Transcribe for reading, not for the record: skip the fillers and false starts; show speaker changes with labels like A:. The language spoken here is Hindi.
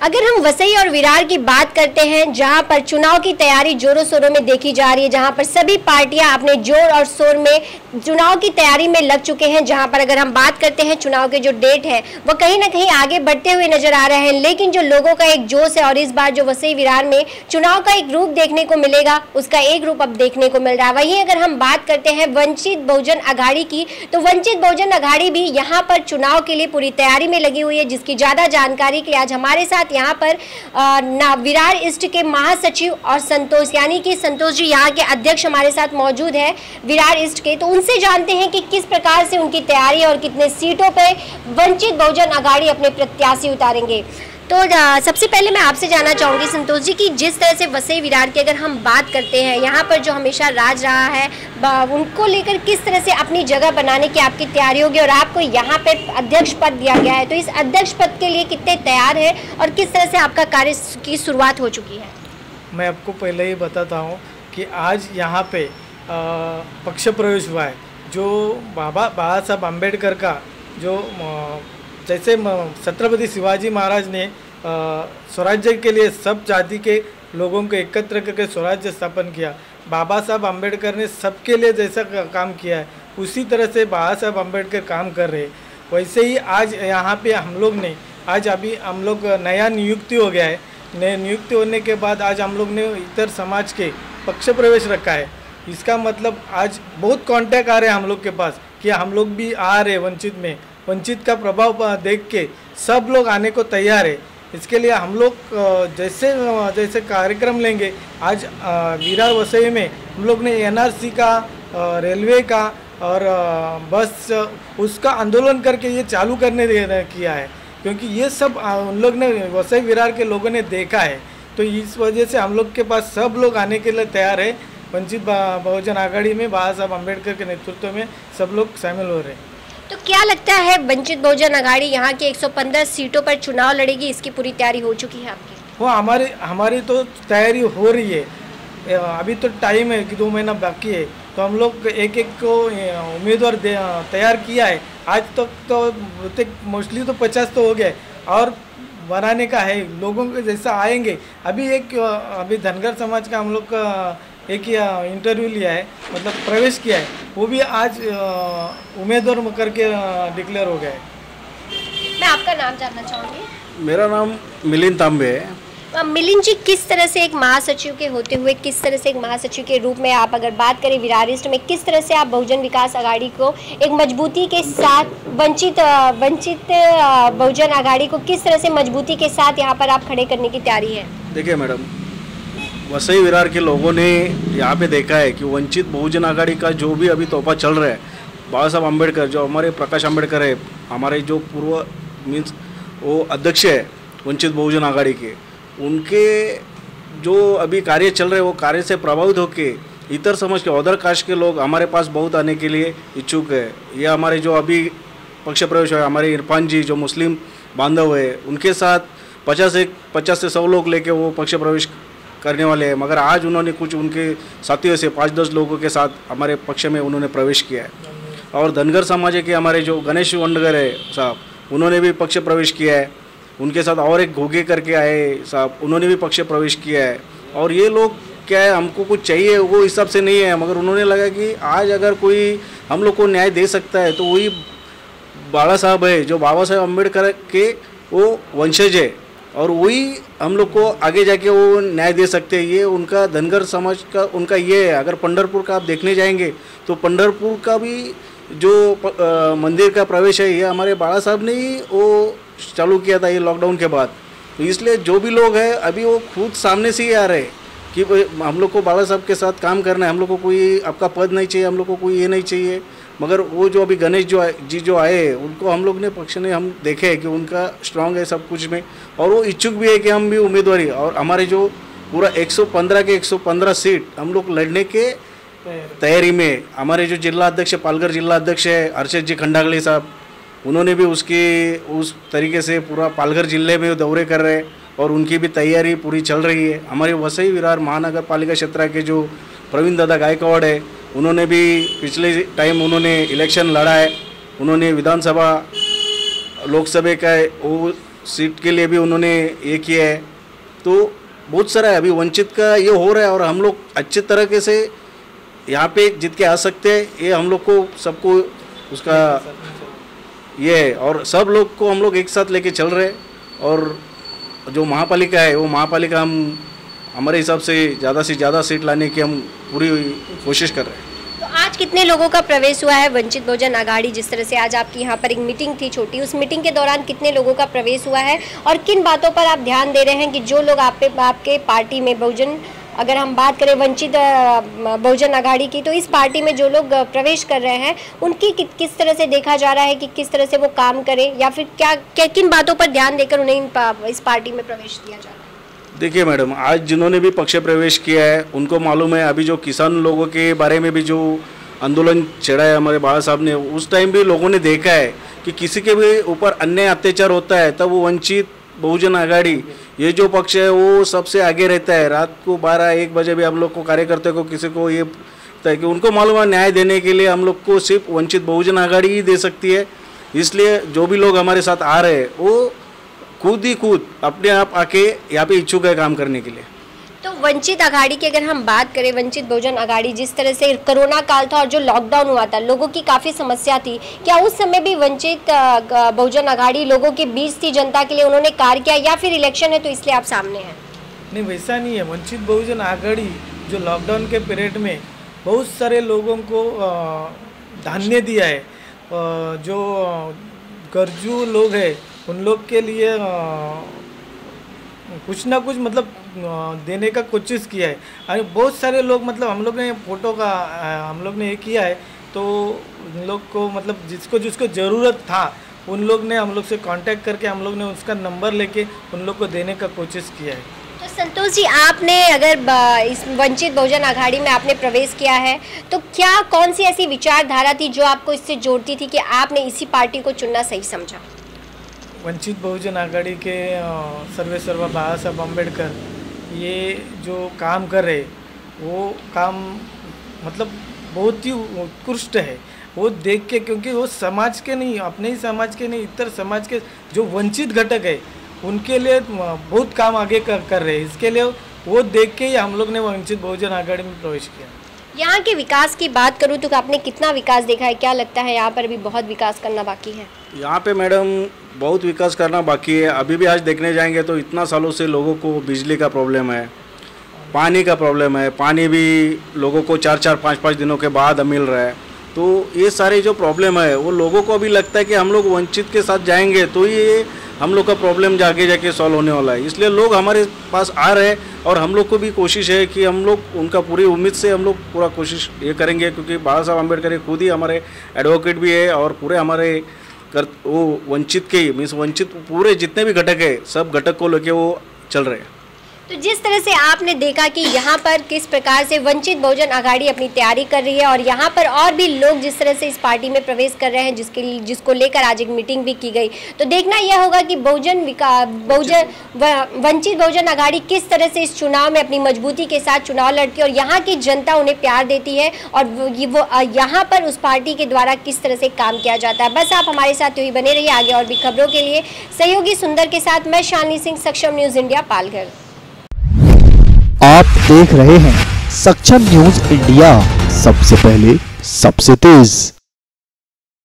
A: अगर हम वसई और विरार की बात करते हैं, जहां पर चुनाव की तैयारी जोरों शोरों में देखी जा रही है, जहां पर सभी पार्टियां अपने जोर और शोर में चुनाव की तैयारी में लग चुके हैं, जहां पर अगर हम बात करते हैं चुनाव के जो डेट है वो कहीं ना कहीं आगे बढ़ते हुए नजर आ रहे हैं, लेकिन जो लोगों का एक जोश है और इस बार जो वसई विरार में चुनाव का एक रूप देखने को मिलेगा, उसका एक रूप अब देखने को मिल रहा है। वहीं अगर हम बात करते हैं वंचित बहुजन अघाड़ी की, तो वंचित बहुजन अघाड़ी भी यहाँ पर चुनाव के लिए पूरी तैयारी में लगी हुई है, जिसकी ज्यादा जानकारी के लिए आज हमारे साथ यहाँ पर विरार ईस्ट के महासचिव और संतोष यानी कि संतोष जी यहाँ के अध्यक्ष हमारे साथ मौजूद है विरार ईस्ट के। तो उनसे जानते हैं कि किस प्रकार से उनकी तैयारी और कितने सीटों पे वंचित बहुजन अघाड़ी अपने प्रत्याशी उतारेंगे। तो सबसे पहले मैं आपसे जानना चाहूँगी संतोष जी कि जिस तरह से वसई विरार की अगर हम बात करते हैं, यहाँ पर जो हमेशा राज रहा है उनको लेकर किस तरह से अपनी जगह बनाने की आपकी तैयारी होगी, और आपको यहाँ पे अध्यक्ष पद दिया गया है, तो इस अध्यक्ष पद के लिए कितने तैयार है और किस तरह से आपका कार्य की शुरुआत हो चुकी है? मैं
B: आपको पहले ही बताता हूँ कि आज यहाँ पे पक्ष प्रवेश हुआ है, जो बाबा साहब अम्बेडकर का जो जैसे छत्रपति शिवाजी महाराज ने स्वराज्य के लिए सब जाति के लोगों को एकत्र करके स्वराज्य स्थापन किया, बाबा साहब अम्बेडकर ने सबके लिए जैसा काम किया है, उसी तरह से बाबा साहब अम्बेडकर काम कर रहे हैं। वैसे ही आज यहाँ पे हम लोग ने हम लोग नया नियुक्ति हो गया है, नया नियुक्ति होने के बाद आज हम लोग ने इतर समाज के पक्ष प्रवेश रखा है। इसका मतलब आज बहुत कॉन्टैक्ट आ रहे हैं हम लोग के पास कि हम लोग भी आ रहे वंचित में, वंचित का प्रभाव देख के सब लोग आने को तैयार है। इसके लिए हम लोग जैसे कार्यक्रम लेंगे। आज विरार वसई में हम लोग ने एनआरसी का, रेलवे का और बस उसका आंदोलन करके ये चालू करने किया है, क्योंकि ये सब उन लोग ने वसई विरार के लोगों ने देखा है। तो इस वजह से हम लोग के पास सब लोग आने के लिए तैयार है। वंचित बहुजन अघाड़ी में बाबा साहब अम्बेडकर के नेतृत्व में सब लोग शामिल हो रहे हैं।
A: तो क्या लगता है वंचित बहुजन अघाड़ी यहाँ के 115 सीटों पर चुनाव लड़ेगी, इसकी पूरी तैयारी हो चुकी है आपकी?
B: वो हमारी तो तैयारी हो रही है। अभी तो टाइम है कि 2 महीना बाकी है, तो हम लोग एक को उम्मीदवार तैयार किया है। आज तक तो मोस्टली तो 50 तो हो गए और बनाने का है, लोगों के जैसा आएंगे। अभी धनगर समाज का हम लोग का एक इंटरव्यू लिया है, मतलब प्रवेश किया है, वो भी आज उम्मीदवार करके डिक्लेयर हो गया है।
A: मैं आपका नाम जानना चाहूँगी।
C: मेरा नाम मिलिंद तांबे है।
A: मिलिंद जी, किस तरह से एक महासचिव के होते हुए, किस तरह से एक महासचिव के रूप में आप अगर बात करें विरार ईस्ट में, किस तरह से आप बहुजन विकास अघाड़ी को एक मजबूती के साथ वंचित बहुजन अघाड़ी को किस तरह से मजबूती के साथ यहाँ पर आप खड़े करने की तैयारी है?
C: देखिए मैडम, वसई विरार के लोगों ने यहाँ पे देखा है कि वंचित बहुजन अघाड़ी का जो भी अभी तोहफा चल रहा है, बाबा साहब अम्बेडकर जो हमारे प्रकाश अम्बेडकर है, हमारे जो पूर्व मीन्स वो अध्यक्ष है वंचित बहुजन अघाड़ी के, उनके जो अभी कार्य चल रहे हैं वो कार्य से प्रभावित होकर इतर समाज के अदर कास्ट के लोग हमारे पास बहुत आने के लिए इच्छुक है। यह हमारे जो अभी पक्ष प्रवेश है, हमारे इरफान जी जो मुस्लिम बांधव है, उनके साथ 50 से 100 लोग लेके वो पक्ष प्रवेश करने वाले हैं। मगर आज उन्होंने कुछ उनके साथियों से 5-10 लोगों के साथ हमारे पक्ष में उन्होंने प्रवेश किया है। और धनगर समाज के हमारे जो गणेश वंडगर है साहब, उन्होंने भी पक्ष प्रवेश किया है। उनके साथ और एक घोगे करके आए साहब, उन्होंने भी पक्ष प्रवेश किया है। और ये लोग क्या है, हमको कुछ चाहिए वो हिसाब से नहीं है, मगर उन्होंने लगा कि आज अगर कोई हम लोग को न्याय दे सकता है तो वही बाबा साहब है, जो बाबा साहब अम्बेडकर के वो वंशज है, और वही हम लोग को आगे जाके वो न्याय दे सकते हैं। ये उनका धनगर समाज का उनका ये है। अगर पंढरपुर का आप देखने जाएंगे तो पंढरपुर का भी जो मंदिर का प्रवेश है, ये हमारे बाबा साहब ने ही वो चालू किया था ये लॉकडाउन के बाद। तो इसलिए जो भी लोग हैं अभी वो खुद सामने से ही आ रहे हैं कि हम लोग को बाबा साहब के साथ काम करना है, हम लोग को कोई आपका पद नहीं चाहिए, हम लोग को कोई ये नहीं चाहिए। मगर वो जो अभी गणेश जो आए उनको हम लोग ने पक्ष ने हम देखे है कि उनका स्ट्रांग है सब कुछ में, और वो इच्छुक भी है कि हम भी उम्मीदवारी, और हमारे जो पूरा 115 के 115 सीट हम लोग लड़ने के तैयारी में। हमारे जो जिला अध्यक्ष पालघर जिला अध्यक्ष है हर्षद जी खंडागले साहब, उन्होंने भी उस तरीके से पूरा पालघर जिले में दौरे कर रहे हैं और उनकी भी तैयारी पूरी चल रही है। हमारे वसई विरार महानगर पालिका क्षेत्र के जो प्रवीण दादा गायकवाड़ है, उन्होंने भी पिछले टाइम उन्होंने इलेक्शन लड़ा है। उन्होंने विधानसभा लोकसभा का वो सीट के लिए भी उन्होंने ये किया है। तो बहुत सारा है, अभी वंचित का ये हो रहा है और हम लोग अच्छे तरीके से यहाँ पे जीत के आ सकते हैं, ये हम लोग को सबको उसका ये है और सब लोग को हम लोग एक साथ लेके चल रहे हैं। और जो महापालिका है वो महापालिका हम हमारे हिसाब से ज़्यादा सीट लाने की हम पूरी कोशिश कर रहे हैं।
A: तो आज कितने लोगों का प्रवेश हुआ है वंचित बहुजन आघाड़ी? जिस तरह से आज आपकी यहाँ पर एक मीटिंग थी छोटी, उस मीटिंग के दौरान कितने लोगों का प्रवेश हुआ है और किन बातों पर आप ध्यान दे रहे हैं कि जो लोग आपके पार्टी में बहुजन, अगर हम बात करें वंचित बहुजन आघाड़ी की, तो इस पार्टी में जो लोग प्रवेश कर रहे हैं उनकी किस तरह से देखा जा रहा है कि किस तरह से वो काम करें या फिर क्या किन बातों पर ध्यान देकर उन्हें इस पार्टी में प्रवेश दिया जा रहा है?
C: देखिए मैडम, आज जिन्होंने भी पक्ष प्रवेश किया है उनको मालूम है, अभी जो किसान लोगों के बारे में भी जो आंदोलन छेड़ा है हमारे बाबा साहब ने, उस टाइम भी लोगों ने देखा है कि किसी के भी ऊपर अन्याय अत्याचार होता है तब वो वंचित बहुजन आघाड़ी ये जो पक्ष है वो सबसे आगे रहता है। रात को 12-1 बजे भी हम लोग को कार्यकर्ता को किसी को ये है कि उनको मालूम है न्याय देने के लिए हम लोग को सिर्फ वंचित बहुजन आघाड़ी ही दे सकती है। इसलिए जो भी लोग हमारे साथ आ रहे हैं वो खुद अपने आप आके यहाँ पे इच्छुक है काम करने के लिए।
A: तो वंचित आघाड़ी की अगर हम बात करें, वंचित बहुजन आघाड़ी जिस तरह से कोरोना काल था और जो लॉकडाउन हुआ था, लोगों की काफ़ी समस्या थी, क्या उस समय भी वंचित बहुजन आघाड़ी लोगों के बीच थी, जनता के लिए उन्होंने कार्य किया या फिर इलेक्शन है तो इसलिए आप सामने हैं?
B: नहीं, वैसा नहीं है। वंचित बहुजन आघाड़ी जो लॉकडाउन के पीरियड में बहुत सारे लोगों को धान्य दिया है, जो गर्जू लोग हैं उन लोग के लिए कुछ ना कुछ मतलब देने का कोशिश किया है। और बहुत सारे लोग मतलब हम लोग ने फ़ोटो का हम लोग ने ये किया है, तो उन लोग को मतलब जिसको ज़रूरत था उन लोग ने हम लोग से कांटेक्ट करके हम लोग ने उसका नंबर लेके उन लोग को देने का कोशिश किया है।
A: तो संतोष जी, आपने अगर इस वंचित बहुजन आघाड़ी में आपने प्रवेश किया है तो क्या कौन सी ऐसी विचारधारा थी जो आपको इससे जोड़ती थी कि आपने इसी पार्टी को चुनना सही समझा?
B: वंचित बहुजन आघाड़ी के सर्वेसर्वा बाबा साहब अम्बेडकर ये जो काम कर रहे वो काम मतलब बहुत ही उत्कृष्ट है। वो देख के, क्योंकि वो समाज के नहीं, अपने ही समाज के नहीं, इतर समाज के जो वंचित घटक है उनके लिए बहुत काम आगे कर रहे हैं। इसके लिए वो देख के ही हम लोग ने वंचित बहुजन आघाड़ी में प्रवेश किया।
A: यहाँ के विकास की बात करूँ तो आपने कितना विकास देखा है? क्या लगता है यहाँ पर भी बहुत विकास करना बाकी है?
C: यहाँ पे मैडम बहुत विकास करना बाकी है। अभी भी आज देखने जाएंगे तो इतना सालों से लोगों को बिजली का प्रॉब्लम है, पानी का प्रॉब्लम है, पानी भी लोगों को 4-4, 5-5 दिनों के बाद मिल रहा है। तो ये सारे जो प्रॉब्लम है वो लोगों को अभी लगता है कि हम लोग वंचित के साथ जाएंगे तो ये हम लोग का प्रॉब्लम आगे जाके सॉल्व होने वाला है। इसलिए लोग हमारे पास आ रहे हैं और हम लोग को भी कोशिश है कि हम लोग उनका पूरी उम्मीद से हम लोग पूरा कोशिश ये करेंगे, क्योंकि बाबा साहब अम्बेडकर खुद ही हमारे एडवोकेट भी है और पूरे हमारे वो वंचित के मीन्स वंचित पूरे जितने भी घटक है सब घटक को लेके वो चल रहे हैं।
A: तो जिस तरह से आपने देखा कि यहाँ पर किस प्रकार से वंचित बहुजन आघाड़ी अपनी तैयारी कर रही है और यहाँ पर और भी लोग जिस तरह से इस पार्टी में प्रवेश कर रहे हैं जिसको लेकर आज एक मीटिंग भी की गई, तो देखना यह होगा कि वंचित बहुजन आघाड़ी किस तरह से इस चुनाव में अपनी मजबूती के साथ चुनाव लड़ती है और यहाँ की जनता उन्हें प्यार देती है और वो यहाँ पर उस पार्टी के द्वारा किस तरह से काम किया जाता है। बस आप हमारे साथ ही बने रहिए। आगे और भी खबरों के लिए सहयोगी सुंदर के साथ मैं शालिनी सिंह, सक्षम न्यूज़ इंडिया, पालघर।
D: आप देख रहे हैं सक्षम न्यूज इंडिया, सबसे पहले सबसे तेज।